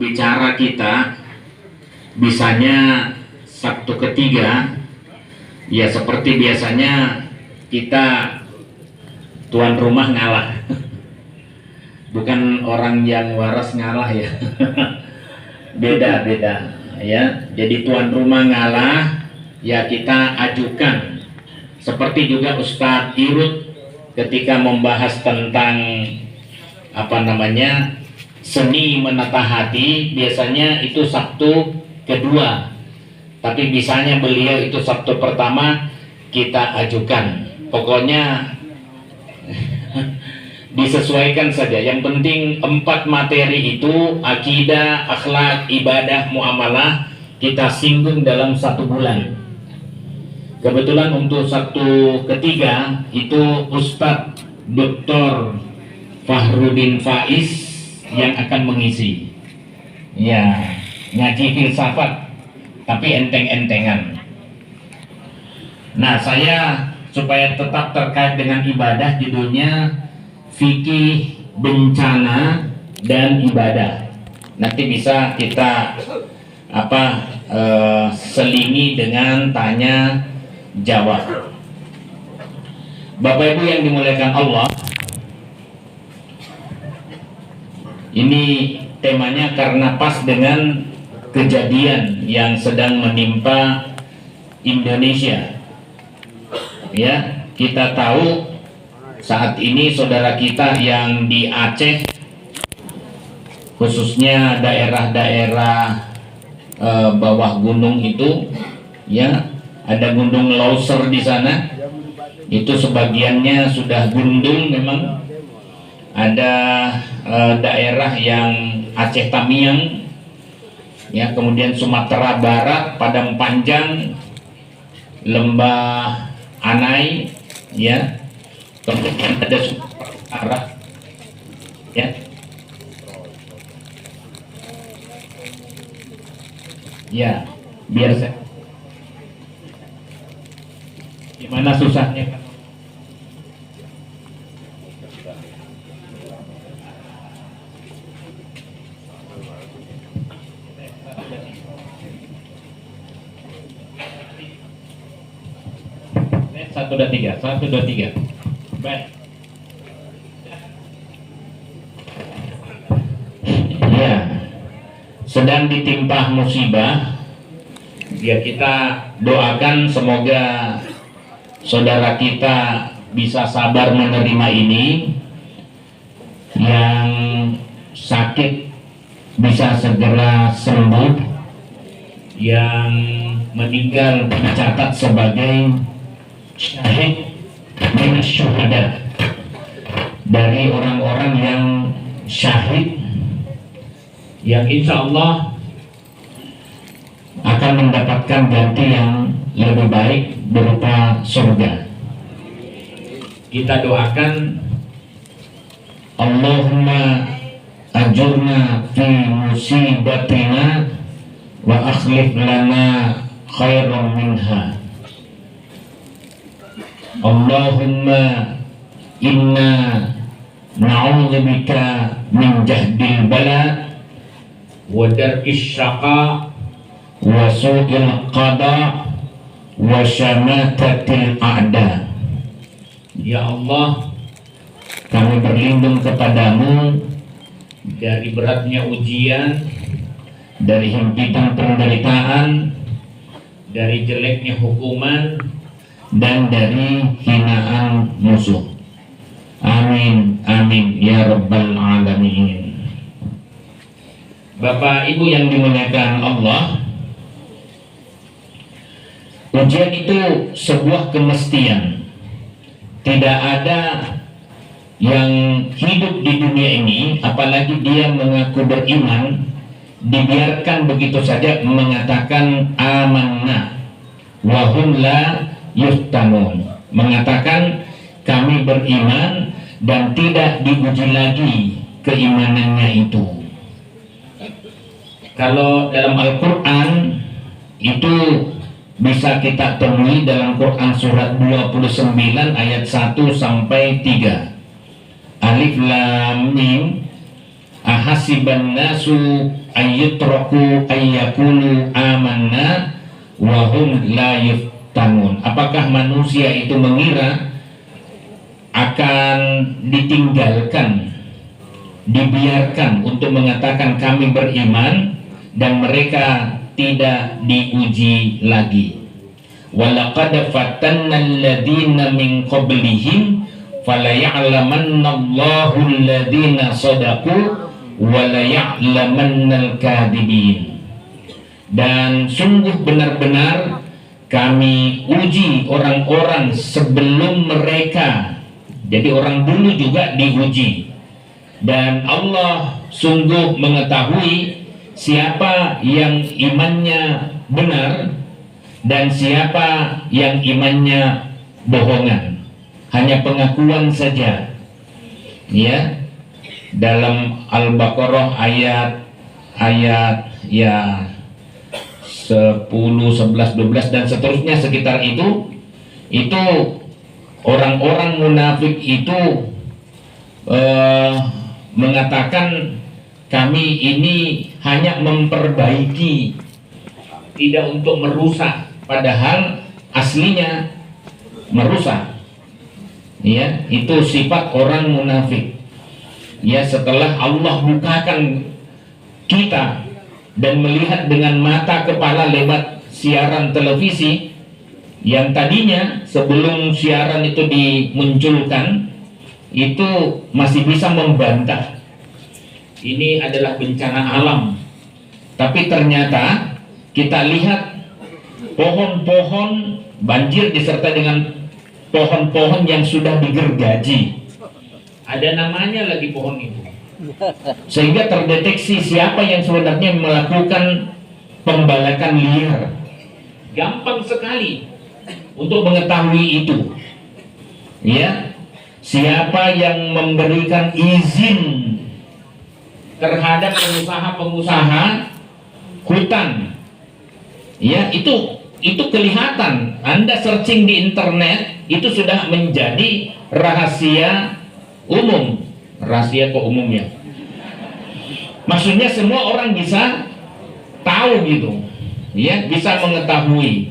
berbicara kita bisanya Sabtu ketiga, ya seperti biasanya kita tuan rumah ngalah. Bukan orang yang waras ngalah ya. Beda-beda ya. Jadi tuan rumah ngalah, ya kita ajukan. Seperti juga Ustadz Irut ketika membahas tentang seni menata hati, biasanya itu Sabtu kedua, tapi misalnya beliau itu Sabtu pertama, kita ajukan. Pokoknya disesuaikan saja. Yang penting 4 materi itu, akidah, akhlak, ibadah, muamalah, kita singgung dalam 1 bulan. Kebetulan untuk Sabtu ketiga itu Ustadz Dr. Fahrudin Faiz yang akan mengisi. Ya, ngaji filsafat tapi enteng-entengan. Nah, saya supaya tetap terkait dengan ibadah, judulnya fikih bencana dan ibadah. Nanti bisa kita selingi dengan tanya jawab. Bapak Ibu yang dimuliakan Allah, ini temanya karena pas dengan kejadian yang sedang menimpa Indonesia. Ya, kita tahu saat ini saudara kita yang di Aceh, khususnya daerah-daerah bawah gunung itu, ya, ada gunung Leuser di sana. Itu sebagiannya sudah gundul memang. Ada daerah yang Aceh Tamiang, ya, kemudian Sumatera Barat, Padang Panjang, Lembah Anai, ya, kemudian ada Sumatera Utara, ya, ya, biar saya gimana susahnya kan. Satu, dua, tiga. Baik. Ya, sedang ditimpa musibah. Ya, kita doakan semoga saudara kita bisa sabar menerima ini. Yang sakit bisa segera sembuh. Yang meninggal dicatat sebagai syahid minas syuhada, dari orang-orang yang syahid yang insya Allah akan mendapatkan ganti yang lebih baik berupa surga. Kita doakan, Allahumma ajurna fi musibatina wa akhlif lana khairan minha. Allahumma inna na'udzubika min jahdil bala wa darkis syaqa wa su'il qada wa syamatatil a'da. Ya Allah, kami berlindung kepadamu dari beratnya ujian, dari himpitan penderitaan, dari jeleknya hukuman, dan dari hinaan musuh. Amin, amin, ya rabbal alamin. Bapak Ibu yang dimuliakan Allah, ujian itu sebuah kemestian. Tidak ada yang hidup di dunia ini, apalagi dia mengaku beriman, dibiarkan begitu saja mengatakan amanna wa hum la yuftanun, mengatakan kami beriman dan tidak diuji lagi keimanannya itu. Kalau dalam Al-Quran itu bisa kita temui dalam Quran surat 29 ayat 1 sampai 3. Alif lam mim, ahasiban nasu ayyutraku ayyakulu amanna wa hum la yuftanun. Apakah manusia itu mengira akan ditinggalkan, dibiarkan untuk mengatakan kami beriman dan mereka tidak diuji lagi? Walaqad fatanna alladziina min qablihim falaya'lamannallahu alladziina shadaqu walaya'lamannal kadhibin. Dan sungguh benar-benar kami uji orang-orang sebelum mereka. Jadi orang dulu juga diuji. Dan Allah sungguh mengetahui siapa yang imannya benar dan siapa yang imannya bohongan. Hanya pengakuan saja. Ya. Dalam Al-Baqarah ayat ya 10, 11, 12 dan seterusnya sekitar itu orang-orang munafik itu mengatakan kami ini hanya memperbaiki, tidak untuk merusak, padahal aslinya merusak. Ya, itu sifat orang munafik. Ya, setelah Allah bukakan kita dan melihat dengan mata kepala lewat siaran televisi yang tadinya sebelum siaran itu dimunculkan itu masih bisa membantah ini adalah bencana alam, tapi ternyata kita lihat pohon-pohon banjir disertai dengan pohon-pohon yang sudah digergaji. Ada namanya lagi pohon itu, sehingga terdeteksi siapa yang sebenarnya melakukan pembalakan liar. Gampang sekali untuk mengetahui itu. Ya, siapa yang memberikan izin terhadap pengusaha-pengusaha hutan? Ya, itu kelihatan. Anda searching di internet itu sudah menjadi rahasia umum. Rahasia kok umum ya? Maksudnya semua orang bisa tahu gitu, ya, bisa mengetahui.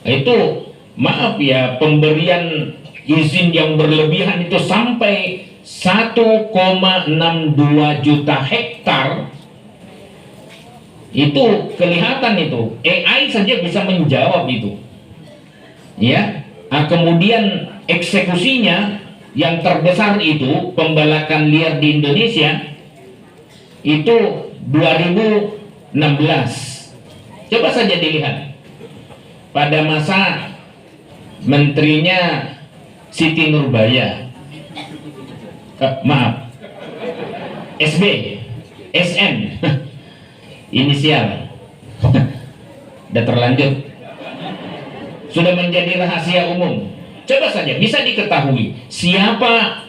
Itu maaf ya, pemberian izin yang berlebihan itu sampai 1,62 juta hektar. Itu kelihatan itu. AI saja bisa menjawab itu. Ya. Nah, kemudian eksekusinya yang terbesar itu pembalakan liar di Indonesia itu 2016. Coba saja dilihat. Pada masa menterinya Siti Nurbaya. Maaf. SB, SN. Inisial. Sudah terlanjur. Sudah menjadi rahasia umum. Coba saja bisa diketahui siapa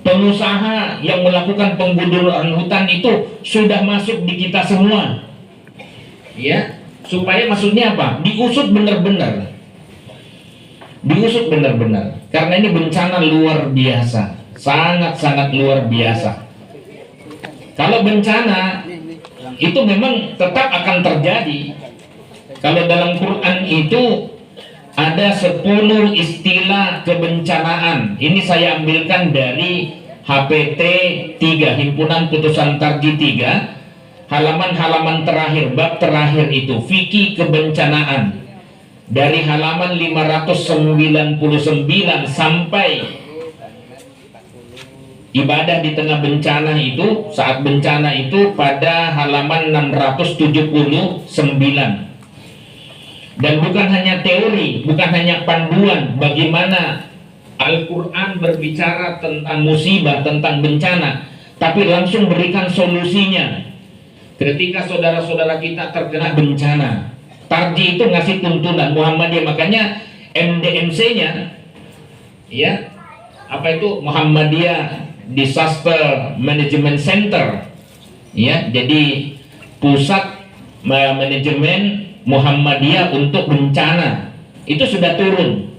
pengusaha yang melakukan penggundulan hutan itu sudah masuk di kita semua. Ya, supaya maksudnya apa? Diusut benar-benar. Diusut benar-benar. Karena ini bencana luar biasa, sangat-sangat luar biasa. Kalau bencana itu memang tetap akan terjadi. Kalau dalam Quran itu ada 10 istilah kebencanaan. Ini saya ambilkan dari HPT 3, Himpunan Putusan Tarjih 3, halaman-halaman terakhir, bab terakhir itu fikih kebencanaan. Dari halaman 599 sampai ibadah di tengah bencana itu, saat bencana itu pada halaman 679. Dan bukan hanya teori, bukan hanya panduan bagaimana Al-Quran berbicara tentang musibah, tentang bencana, tapi langsung berikan solusinya. Ketika saudara-saudara kita terkena bencana, Tarjih itu ngasih tuntunan Muhammadiyah, makanya MDMC-nya, ya, apa itu Muhammadiyah Disaster Management Center, ya, jadi pusat manajemen Muhammadiyah untuk bencana itu sudah turun.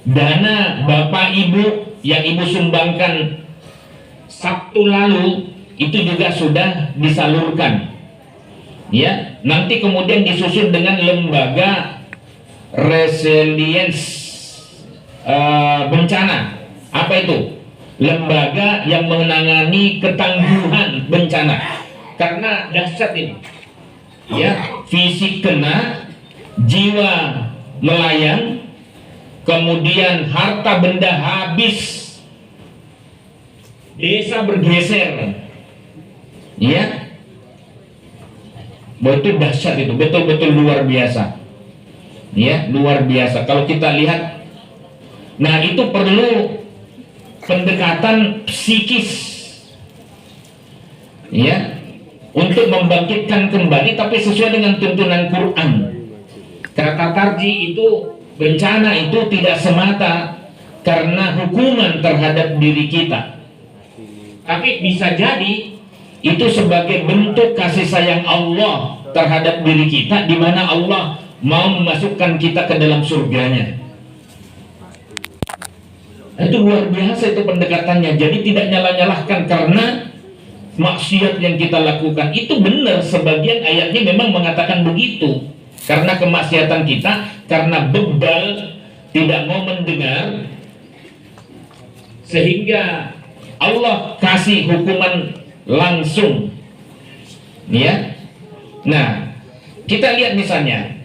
Dana Bapak Ibu yang Ibu sumbangkan Sabtu lalu itu juga sudah disalurkan. Ya, nanti kemudian disusun dengan lembaga resilience bencana. Apa itu? Lembaga yang menangani ketangguhan bencana. Karena dahsyat ini. Ya, fisik kena, jiwa melayang, kemudian harta benda habis, desa bergeser. Ya. Itu dahsyat, itu betul-betul luar biasa. Ya, luar biasa. Kalau kita lihat, nah itu perlu pendekatan psikis, ya, untuk membangkitkan kembali, tapi sesuai dengan tuntunan Quran. Kata tarji itu, bencana itu tidak semata karena hukuman terhadap diri kita, tapi bisa jadi itu sebagai bentuk kasih sayang Allah terhadap diri kita, di mana Allah mau memasukkan kita ke dalam surganya. Itu luar biasa itu pendekatannya. Jadi tidak nyalah-nyalahkan karena maksiat yang kita lakukan. Itu benar, sebagian ayatnya memang mengatakan begitu. Karena kemaksiatan kita, karena bebal, tidak mau mendengar, sehingga Allah kasih hukuman langsung. Ya. Nah, kita lihat misalnya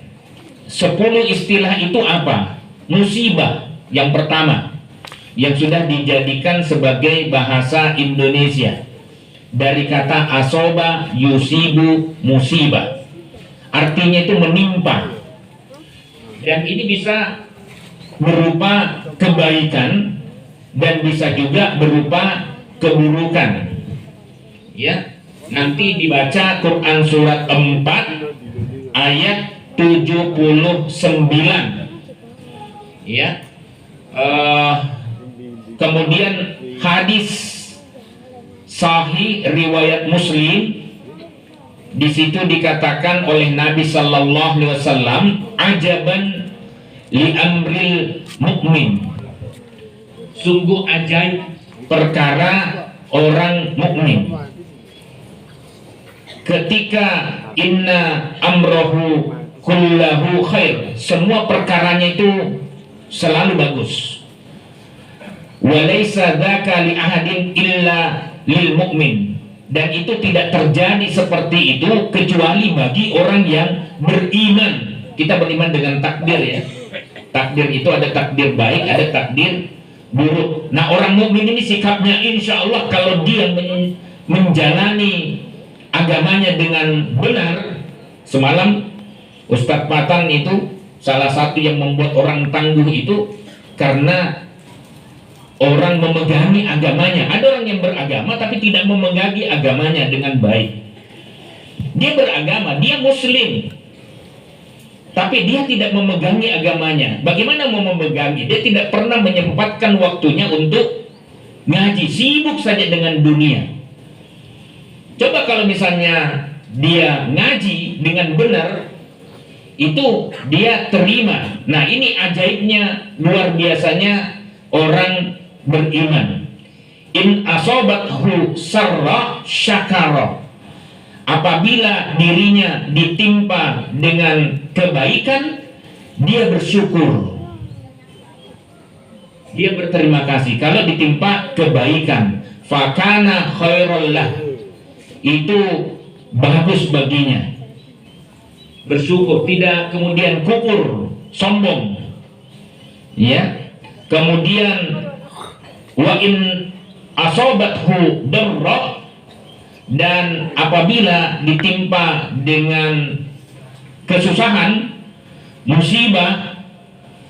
10 istilah itu apa? Musibah yang pertama yang sudah dijadikan sebagai bahasa Indonesia, dari kata asoba yusibu musibah, artinya itu menimpa, dan ini bisa berupa kebaikan dan bisa juga berupa keburukan. Ya, nanti dibaca Quran surat 4 ayat 79. Ya. Kemudian hadis sahih riwayat Muslim, di situ dikatakan oleh Nabi sallallahu alaihi wasallam, ajaban li amril mukmin, sungguh ajaib perkara orang mukmin. Ketika inna amrohu kullahu khair, semua perkaranya itu selalu bagus. Walaysa dzaka li ahadin illa lil mu'min, dan itu tidak terjadi seperti itu kecuali bagi orang yang beriman. Kita beriman dengan takdir, ya. Takdir itu ada takdir baik, ada takdir buruk. Nah, orang mukmin ini sikapnya insya Allah kalau dia menjalani agamanya dengan benar. Semalam Ustadz Patan itu salah satu yang membuat orang tangguh itu karena orang memegangi agamanya. Ada orang yang beragama tapi tidak memegangi agamanya dengan baik. Dia beragama, dia muslim, tapi dia tidak memegangi agamanya. Bagaimana mau memegangi? Dia tidak pernah menyempatkan waktunya untuk ngaji, sibuk saja dengan dunia. Coba kalau misalnya dia ngaji dengan benar, itu dia terima. Nah, ini ajaibnya, luar biasanya orang beriman. In asobathu sarra syakara, apabila dirinya ditimpa dengan kebaikan, dia bersyukur, dia berterima kasih. Kalau ditimpa kebaikan, fakana khairul lah, itu bagus baginya. Bersyukur, tidak kemudian kufur, sombong. Ya. Kemudian wa in asobathu darra, dan apabila ditimpa dengan kesusahan, musibah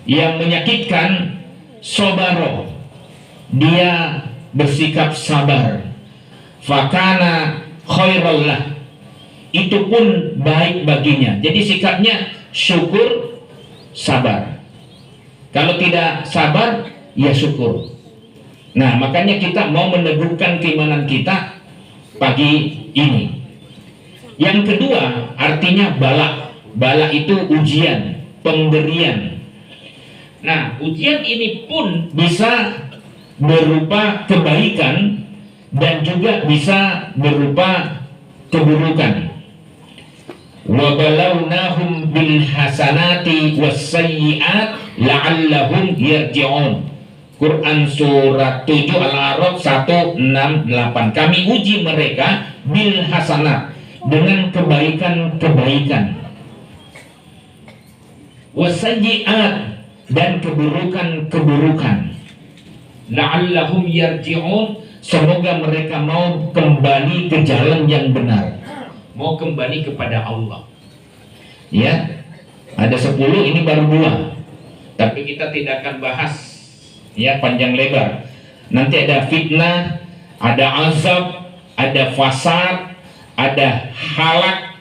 yang menyakitkan, sobaro, dia bersikap sabar. Fakana khairallah, itu pun baik baginya. Jadi sikapnya syukur, sabar. Kalau tidak sabar, ya syukur. Nah, makanya kita mau meneguhkan keimanan kita pagi ini. Yang kedua, artinya bala. Bala itu ujian, pemberian. Nah, ujian ini pun bisa berupa kebaikan dan juga bisa berupa keburukan. Wa balawnahum bil hasanati was sayyi'at la'allahum yarji'un. Quran surat 7 Al-A'raf 168. Kami uji mereka bil hasanat, dengan kebaikan-kebaikan, was sayyi'at, dan keburukan-keburukan. La'allahum yarji'un, semoga mereka mau kembali ke jalan yang benar, mau kembali kepada Allah. Ya, ada 10, ini baru 2, tapi kita tidak akan bahas ya panjang lebar. Nanti ada fitnah, ada azab, ada fasad, ada halak,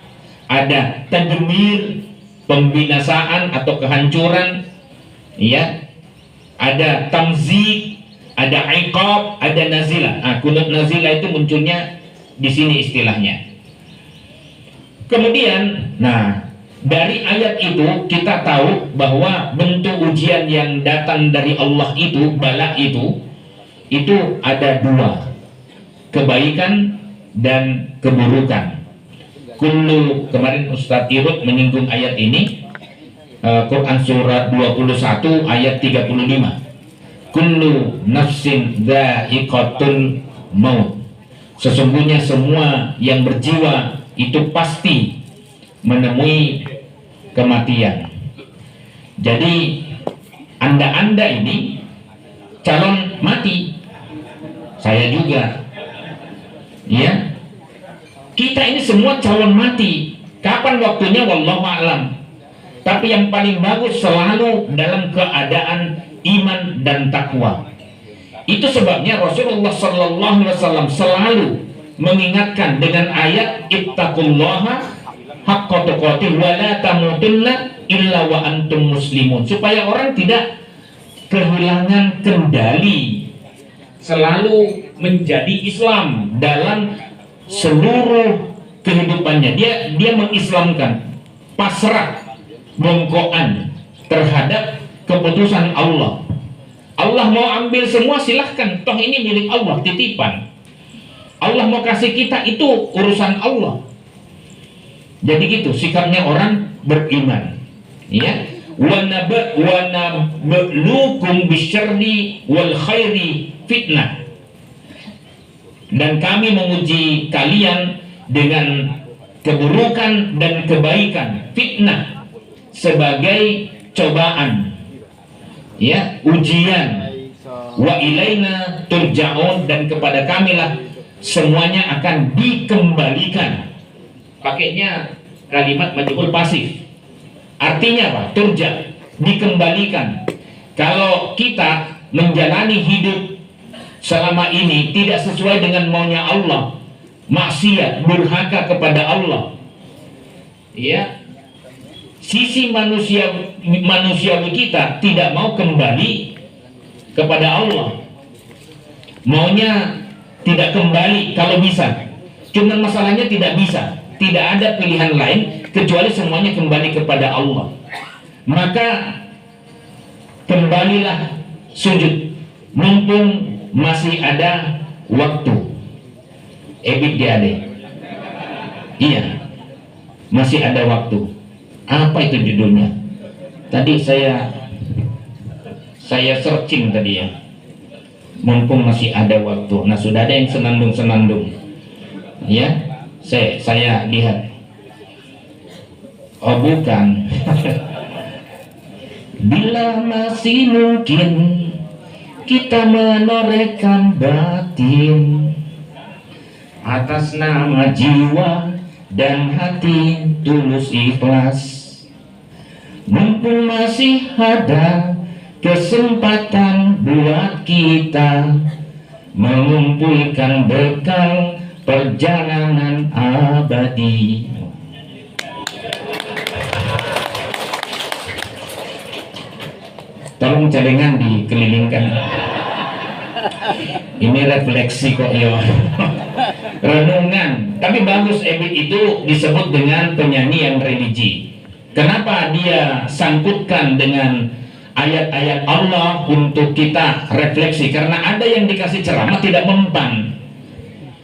ada tadmir, pembinasaan atau kehancuran, ya, ada tamzik, ada iqab, ada nazilah. Kunut nazilah itu munculnya di sini istilahnya. Kemudian, dari ayat itu kita tahu bahwa bentuk ujian yang datang dari Allah itu, bala itu ada 2, kebaikan dan keburukan. Kullu, kemarin Ustadz Irut menyinggung ayat ini, Quran surat 21 ayat 35. Kullu nafsin dha'iqatul maut. Sesungguhnya semua yang berjiwa itu pasti menemui kematian. Jadi Anda ini calon mati, saya juga, ya. Kita ini semua calon mati. Kapan waktunya wallahu a'lam. Tapi yang paling bagus selalu dalam keadaan iman dan takwa. Itu sebabnya Rasulullah sallallahu alaihi wasallam selalu mengingatkan dengan ayat ittaqullaha haqqa tuqatih wa la tamutunna illa wa antum muslimun, supaya orang tidak kehilangan kendali, selalu menjadi Islam dalam seluruh kehidupannya. Dia mengislamkan, pasrah, bongkoan terhadap keputusan Allah. Allah mau ambil semua, silahkan, toh ini milik Allah, titipan. Allah mau kasih kita, itu urusan Allah. Jadi gitu sikapnya orang beriman, ya. Wa nabluukum bisyarri wal khairi fitnah, dan kami menguji kalian dengan keburukan dan kebaikan, fitnah, sebagai cobaan, ya, ujian. Wa ilaina turja'un, dan kepada kamilah semuanya akan dikembalikan. Pakainya kalimat majhul pasif. Artinya apa? Turja, dikembalikan. Kalau kita menjalani hidup selama ini tidak sesuai dengan maunya Allah, maksiat, durhaka kepada Allah, ya, sisi manusiawi kita tidak mau kembali kepada Allah, maunya tidak kembali kalau bisa. Cuma masalahnya tidak bisa, tidak ada pilihan lain kecuali semuanya kembali kepada Allah. Maka kembalilah sujud mumpung masih ada waktu. Ebit diade, iya, masih ada waktu. Apa itu judulnya? Tadi saya searching tadi, ya, mumpung masih ada waktu. Nah, sudah ada yang senandung, ya. Saya lihat. Oh, bukan. Bila masih mungkin kita menorehkan batin atas nama jiwa dan hati tulus ikhlas, mumpung masih ada kesempatan buat kita mengumpulkan bekal perjalanan abadi. Tolong celengan dikelilingkan. Ini refleksi kok, ya. Renungan. Tapi bagus, Ebit itu disebut dengan penyanyi yang religi. Kenapa dia sangkutkan dengan ayat-ayat Allah untuk kita refleksi? Karena ada yang dikasih ceramah tidak mempan,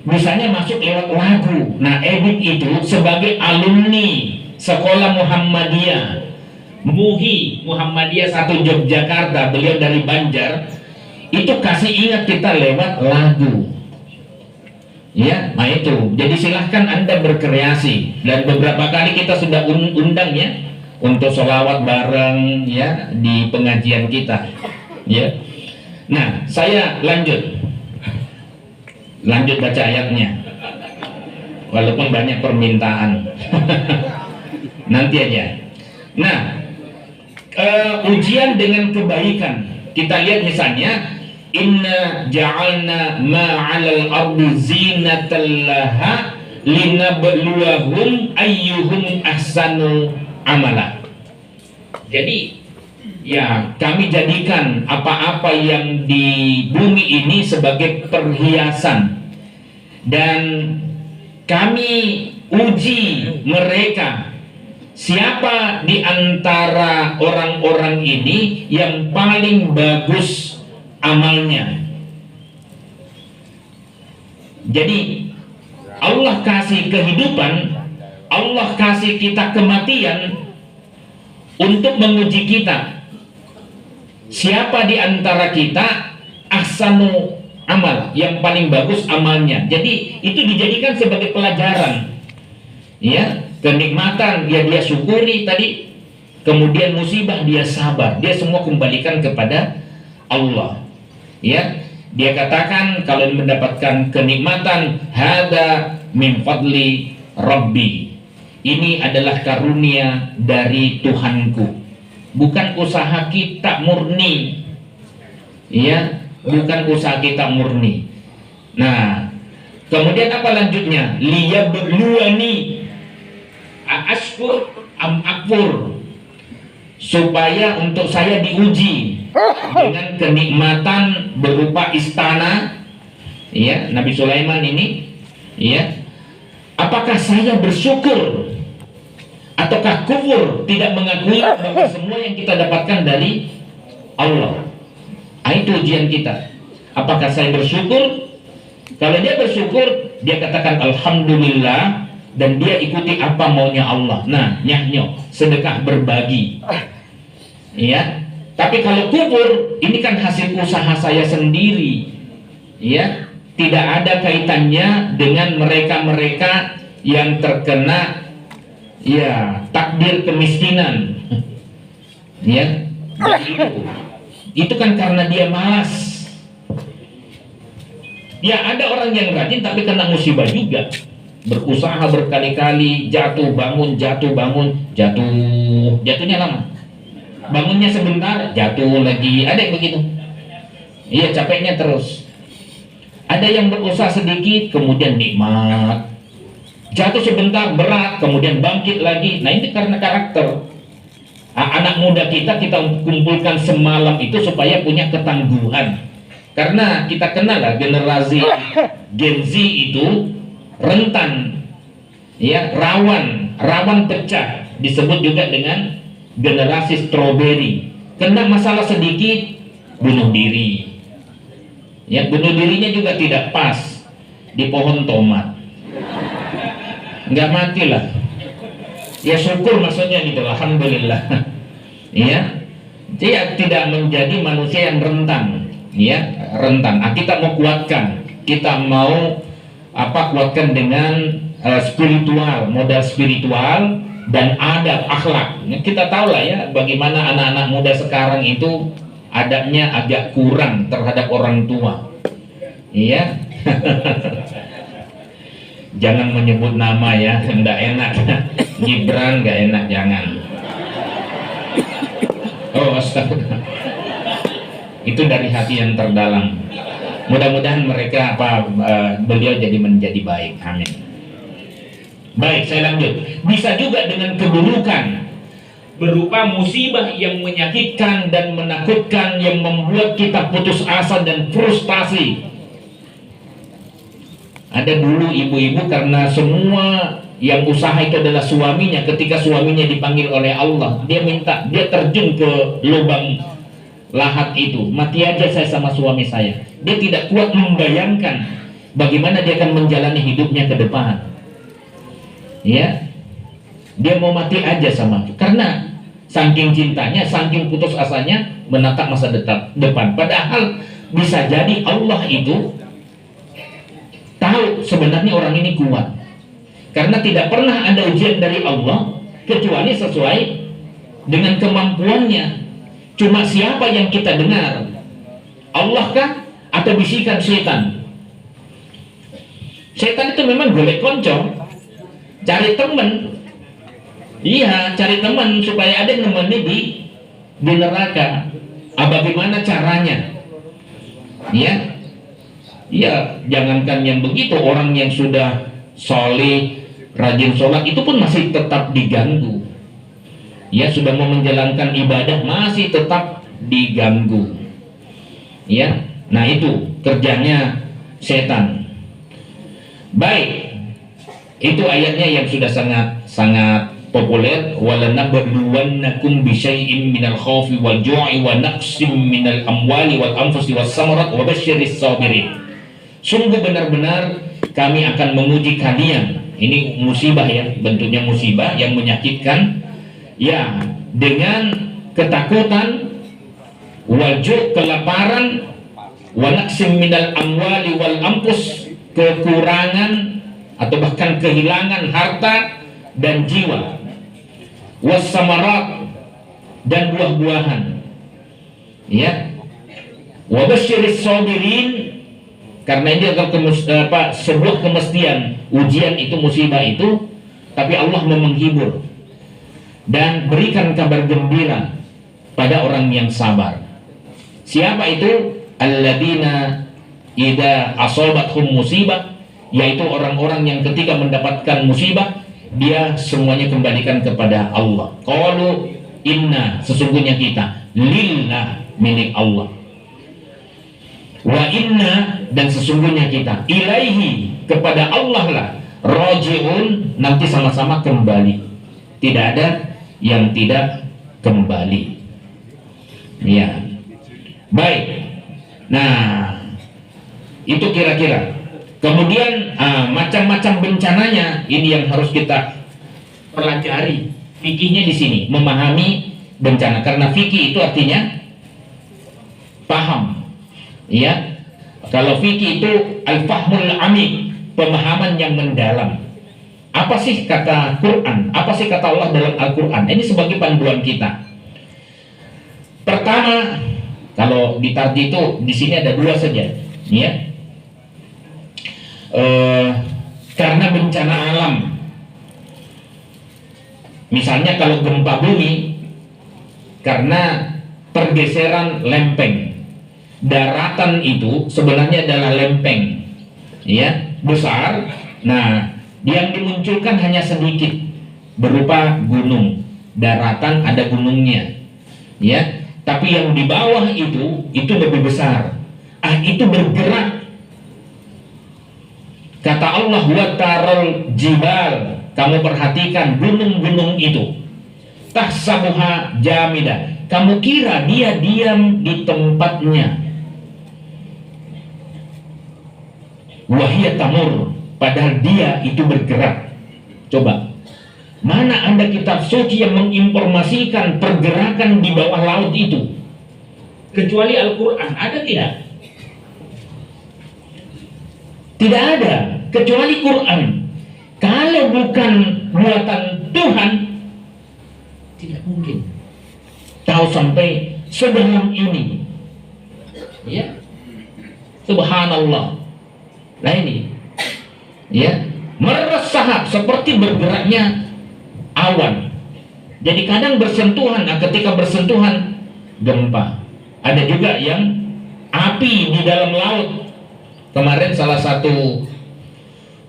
misalnya masuk lewat lagu. Nah, Ebit itu sebagai alumni sekolah Muhammadiyah, MUHI Muhammadiyah 1 Yogyakarta, beliau dari Banjar, itu kasih ingat kita lewat lagu. Ya, nah itu. Jadi silahkan Anda berkreasi, dan beberapa kali kita sudah undang ya untuk sholawat bareng ya di pengajian kita. Ya. Nah, saya lanjut baca ayatnya, walaupun banyak permintaan. Nanti aja. Nah, ujian dengan kebaikan, kita lihat misalnya, inna ja'alna ma'alal ardi zinatan laha linabluwahum ayyuhum ahsanu amala. Jadi ya, kami jadikan apa-apa yang di bumi ini sebagai perhiasan, dan kami uji mereka siapa di antara orang-orang ini yang paling bagus amalnya. Jadi Allah kasih kehidupan, Allah kasih kita kematian untuk menguji kita. Siapa di antara kita ahsanu amal, yang paling bagus amalnya. Jadi itu dijadikan sebagai pelajaran. Ya, kenikmatan dia syukuri tadi, kemudian musibah dia sabar. Dia semua kembalikan kepada Allah. Ya, dia katakan kalau mendapatkan kenikmatan, hada min fadli rabbi. Ini adalah karunia dari Tuhanku. Bukan usaha kita murni, ya, bukan usaha kita murni. Nah, kemudian apa lanjutnya? Liyabluwani ashkur am akfur, supaya untuk saya diuji dengan kenikmatan berupa istana, ya, Nabi Sulaiman ini, ya, apakah saya bersyukur ataukah kufur, tidak mengakui bahwa semua yang kita dapatkan dari Allah. Itu ujian kita. Apakah saya bersyukur? Kalau dia bersyukur, dia katakan alhamdulillah, dan dia ikuti apa maunya Allah. Nah, nyahnyo, sedekah berbagi. Ya. Tapi kalau kufur, ini kan hasil usaha saya sendiri. Ya, tidak ada kaitannya dengan mereka-mereka yang terkena ya takdir kemiskinan. Ya, itu kan karena dia malas. Ya, ada orang yang rajin tapi kena musibah juga. Berusaha berkali-kali, jatuh bangun, jatuhnya lama. Bangunnya sebentar, jatuh lagi. Ada yang begitu. Iya, capeknya terus. Ada yang berusaha sedikit, kemudian nikmat. Jatuh sebentar, berat, kemudian bangkit lagi. Nah, ini karena karakter. Anak muda kita kumpulkan semalam itu supaya punya ketangguhan. Karena kita kenal lah, generasi Gen Z itu rentan, ya, rawan pecah. Disebut juga dengan generasi strawberry. Kena masalah sedikit, bunuh diri. Ya, bunuh dirinya juga tidak pas di pohon tomat. Nggak mati lah, ya syukur maksudnya gitu, alhamdulillah. Ya, dia tidak menjadi manusia yang rentan, ya, rentan. Kita mau kuatkan, kita mau kuatkan dengan spiritual, modal spiritual dan adab akhlak. Kita tahu lah ya bagaimana anak-anak muda sekarang itu adabnya agak kurang terhadap orang tua. Iya. Jangan menyebut nama ya, enggak enak. Gibran enggak enak, jangan. Oh, astagfirullah. Itu dari hati yang terdalam. Mudah-mudahan mereka beliau menjadi baik. Amin. Baik, saya lanjut. Bisa juga dengan keburukan berupa musibah yang menyakitkan dan menakutkan, yang membuat kita putus asa dan frustasi. Ada dulu ibu-ibu karena semua yang usaha itu adalah suaminya, ketika suaminya dipanggil oleh Allah, dia terjun ke lubang lahat itu, mati aja saya sama suami saya. Dia tidak kuat membayangkan bagaimana dia akan menjalani hidupnya ke depan. Ya, dia mau mati aja sama itu, karena saking cintanya, saking putus asanya menatap masa depan. Padahal bisa jadi Allah itu tahu sebenarnya orang ini kuat, karena tidak pernah ada ujian dari Allah kecuali sesuai dengan kemampuannya. Cuma siapa yang kita dengar, Allah kah atau bisikan setan? Setan itu memang golek konco, cari teman. Iya, cari teman supaya ada yang nemeni di neraka. Bagaimana caranya? Ya, ya, jangankan yang begitu, orang yang sudah soleh, rajin sholat itu pun masih tetap diganggu. Ya, sudah mau menjalankan ibadah masih tetap diganggu. Ya, nah itu kerjanya setan. Baik, itu ayatnya yang sudah sangat populer. Walanabluwannakum bisyai'in minal khawfi wal ju'i wa naqsim minal amwali wal anfusi was samarat wa basyiris sabirin. Sungguh benar-benar kami akan menguji kalian. Ini musibah ya, bentuknya musibah yang menyakitkan. Ya, dengan ketakutan, wajud kelaparan, wa naqsim minal amwali wal anfus, kekurangan atau bahkan kehilangan harta dan jiwa, was samarat, dan buah-buahan. Ya, wa basyiris sabirin, karena ini adalah sebuah kemestian. Ujian itu, musibah itu, tapi Allah mau menghibur dan berikan kabar gembira pada orang yang sabar. Siapa itu? Alladzina idza asabathum musibah, yaitu orang-orang yang ketika mendapatkan musibah dia semuanya kembalikan kepada Allah. Qalu inna, sesungguhnya kita, lillah, milik Allah. Wa inna, dan sesungguhnya kita, ilaihi, kepada Allah lah, raji'un, nanti sama-sama kembali. Tidak ada yang tidak kembali. Ya, baik. Nah, itu kira-kira. Kemudian macam-macam bencananya ini yang harus kita pelajari. Fikihnya di sini, memahami bencana, karena fikih itu artinya paham. Ya, kalau fikih itu al-fahmul amik, pemahaman yang mendalam. Apa sih kata Quran? Apa sih kata Allah dalam Al-Quran? Ini sebagai panduan kita. Pertama, kalau di tardi itu di sini ada dua saja, ya. Karena bencana alam, misalnya kalau gempa bumi, karena pergeseran lempeng, daratan itu sebenarnya adalah lempeng, ya, besar. Nah, yang dimunculkan hanya sedikit berupa gunung, daratan ada gunungnya, ya. Tapi yang di bawah itu lebih besar. Itu bergerak. Kata Allah, wa taral jibal, kamu perhatikan gunung-gunung itu, tahsabuha jamidah, kamu kira dia diam di tempatnya, wahia tamur, padahal dia itu bergerak. Coba, mana ada kitab suci yang menginformasikan pergerakan di bawah laut itu? Kecuali Al-Quran, ada tidak? Tidak ada, kecuali Quran. Kalau bukan buatan Tuhan, tidak mungkin tahu sampai sedalam ini. Ya, subhanallah. Nah ini, ya, meresahap seperti bergeraknya awan. Jadi kadang bersentuhan, ketika bersentuhan gempa. Ada juga yang api di dalam laut. Kemarin salah satu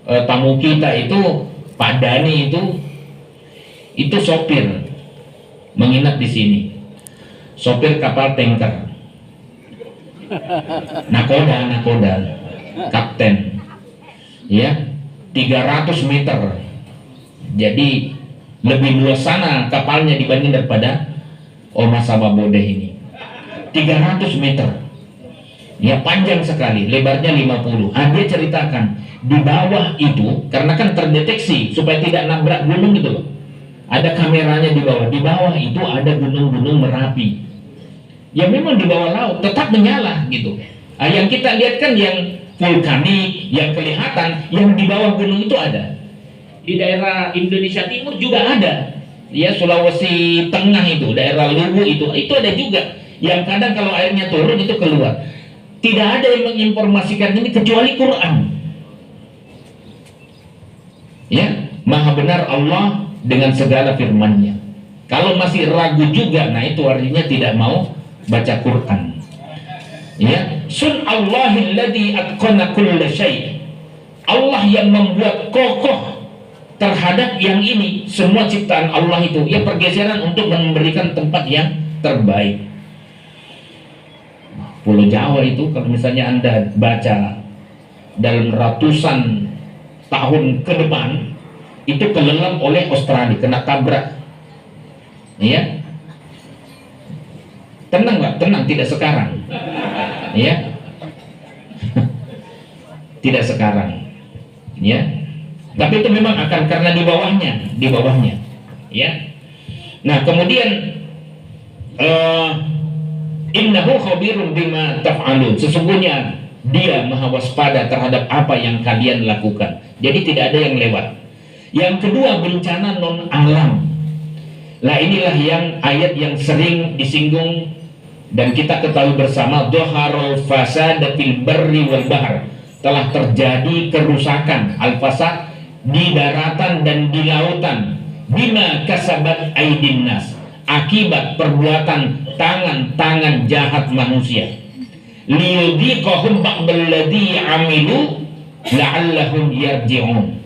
tamu kita itu, Pak Dani itu sopir menginap di sini, sopir kapal tanker, nakoda, kapten, ya, 300 meter. Jadi lebih luas sana kapalnya dibanding daripada Oma Sababodeh ini. 300 meter. Ya, panjang sekali, lebarnya 50. Dia ceritakan di bawah itu, karena kan terdeteksi supaya tidak nabrak gunung gitu loh. Ada kameranya di bawah. Di bawah itu ada gunung-gunung Merapi. Ya memang di bawah laut tetap menyala gitu. Yang kita lihat kan yang vulkanik, yang kelihatan, yang di bawah gunung itu ada. Di daerah Indonesia Timur juga ada. Ya, Sulawesi Tengah itu, daerah Luwu itu ada juga. Yang kadang kalau airnya turun itu keluar. Tidak ada yang menginformasikan ini kecuali Quran. Ya, Maha benar Allah dengan segala firman-Nya. Kalau masih ragu juga, nah itu artinya tidak mau baca Quran. Ya, sun Allahil ladzi atqana kulla syai'. Allah yang membuat kokoh terhadap yang ini, semua ciptaan Allah itu. Ya, pergeseran untuk memberikan tempat yang terbaik. Pulau Jawa itu kalau misalnya Anda baca dalam ratusan tahun ke depan itu kelelep oleh Australia, kena tabrak. Ya. Tenang Pak, tenang, tidak sekarang. Ya. Tidak sekarang. Ya. Tapi itu memang akan karena di bawahnya. Ya. Nah, kemudian innahu khabirun bima taf'alun. Sesungguhnya Dia maha waspada terhadap apa yang kalian lakukan. Jadi tidak ada yang lewat. Yang kedua, bencana non alam. Lah inilah yang ayat yang sering disinggung dan kita ketahui bersama, dhaharul fasad fil barri wal bahr. Telah terjadi kerusakan al-fasad di daratan dan di lautan. Bima kasabat aydin nas. Akibat perbuatan tangan-tangan jahat manusia. Liyudhiqahum ba'dal ladzi 'amilu la'allahum yarji'un.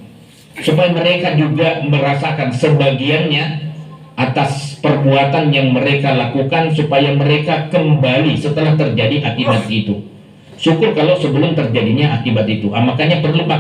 Supaya mereka juga merasakan sebagiannya atas perbuatan yang mereka lakukan, supaya mereka kembali setelah terjadi akibat itu. Syukur kalau sebelum terjadinya akibat itu. Makanya perlu pakai